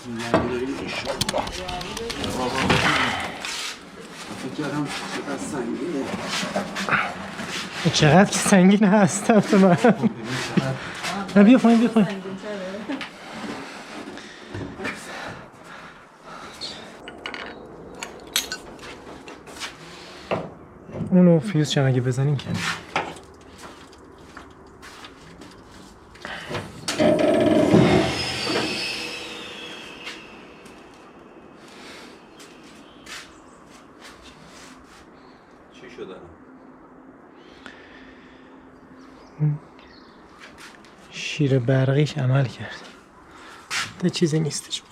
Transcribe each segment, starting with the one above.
داریم انشالله. فکر کردم چقدر سنگینه. چقدر که سنگین هستم تو من. نه بیا پایین بیا پایین. اونو فیوز چم اگه بزنیم کنیم. چی شده؟ شیر برقیش عمل کرد. ده چیزی نیستش.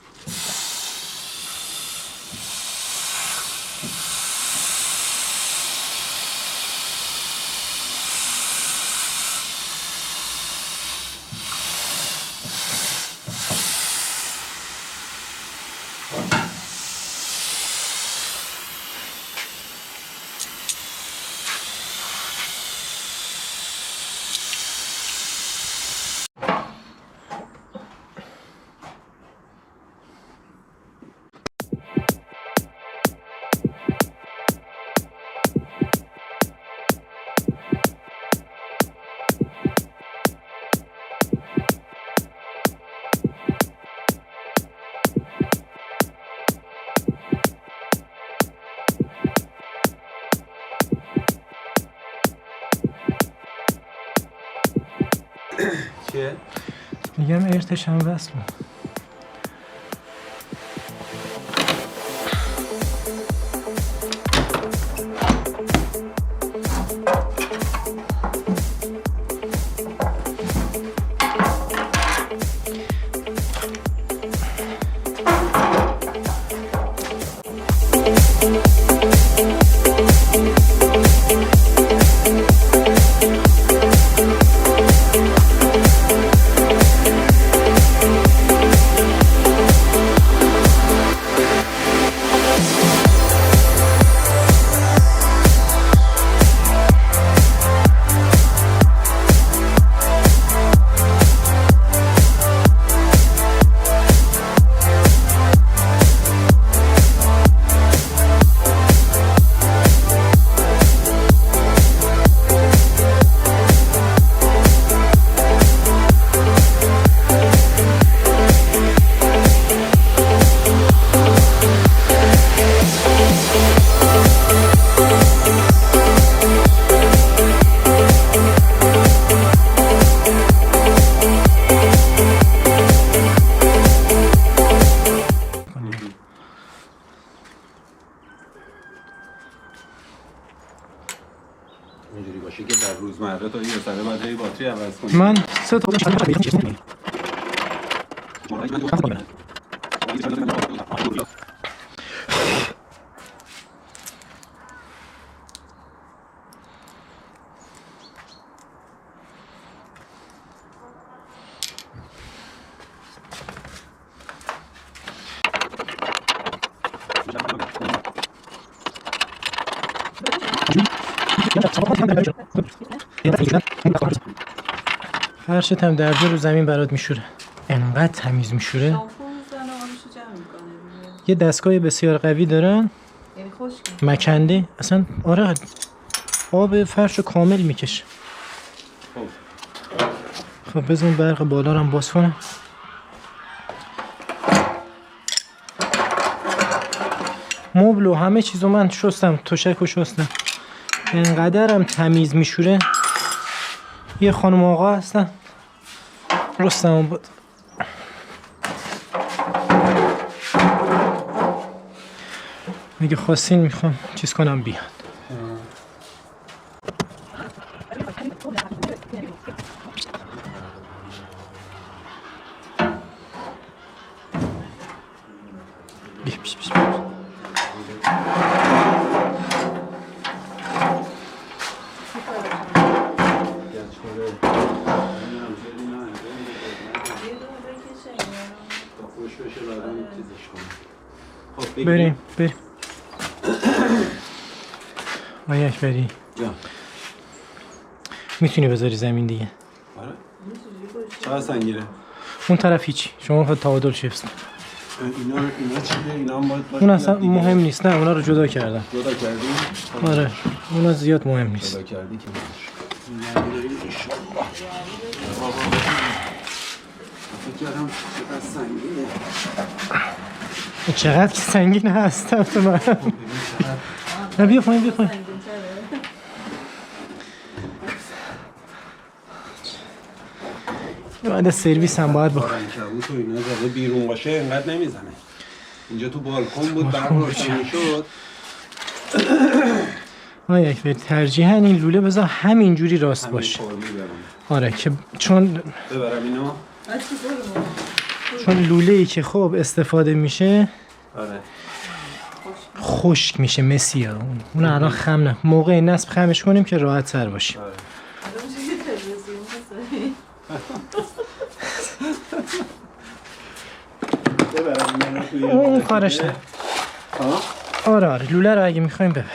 چیه؟ میگم ارتش هم وصل بود. اینجوری باشه که در روزمره تا یه سره بعد هی باتری عوض کنی. من 3 تا بودم. فرشت هم درجه رو زمین برات میشوره. انقدر تمیز میشوره. یه دستگاه بسیار قوی دارن. مکنده اصلا. آره آب فرش رو کامل میکشه. خب بزن برق بالا رو هم باز کنم. مبل و همه چیزو من شستم، تشک رو شستم. انقدر هم تمیز میشوره. یه خانم آقا هستن رستم بود. میگه خواستین میخوام چیز کنم بیاد. بریم آیا اکبری جان میتونی بذاری زمین دیگه؟ آره چقدر سنگیره؟ اون طرف هیچی، شما تعادل حفظ کن. اینا چیه؟ اینا هم باید اون اصلا مهم نیست. نه اونا رو جدا کردم. جدا کردی؟ آره اونا زیاد مهم نیست. جدا کردی که نمیشه. انشالله. فکر کردم چقدر سنگینه. چقدر که سنگین هست تو من. نه بیا پایین بیا پایین. بعد سرویس هم باید بکنم. عنکبوت و اینا زده بیرون باشه اینقدر نمیزنه. اینجا تو بالکن بود برق روشن شد. آیا اکبر ترجیحاً این لوله بذار همینجوری راست باشه. آره که چون ببرم اینو. چون لوله ای که خب استفاده میشه آره خشک میشه مسیه. اون الان خم نه. موقع نصب خمش کنیم که راحت تر باشه. آره. اون کارش نه. آره آره لوله رو اگه میخوایم ببریم.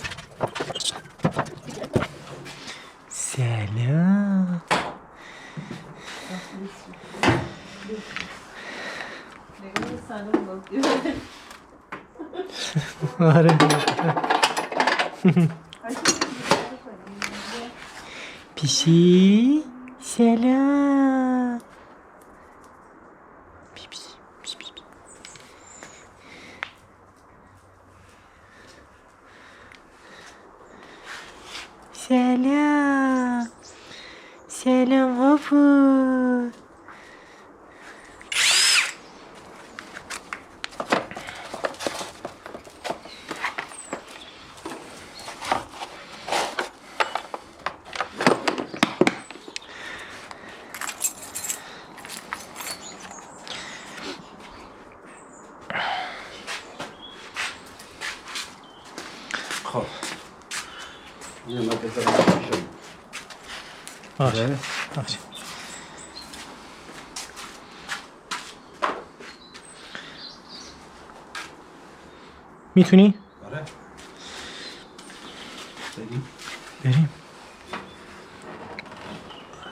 سلام. آره پیشی سلام. سلام سلام هاپو. خب این باید بذارم میشه. آره میتونی؟ آره بریم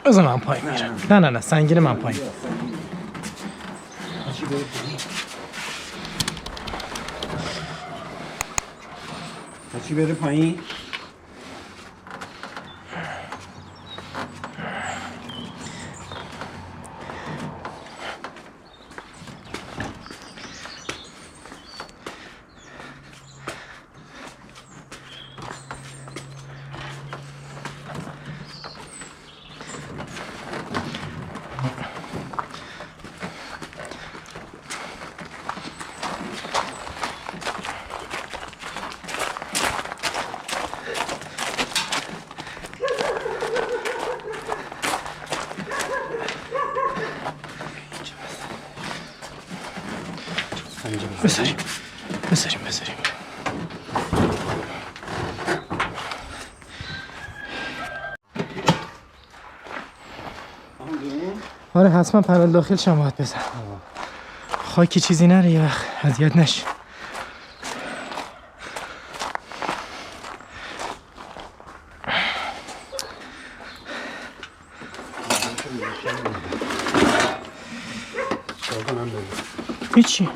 بذار من پایین میرم. نه سنگینه من پایین. چی بره پایین؟ بذاریم آره حتما پنل داخل شم باید بزن. خاکی چیزی نره یه وقت اذیت نشه. هیچی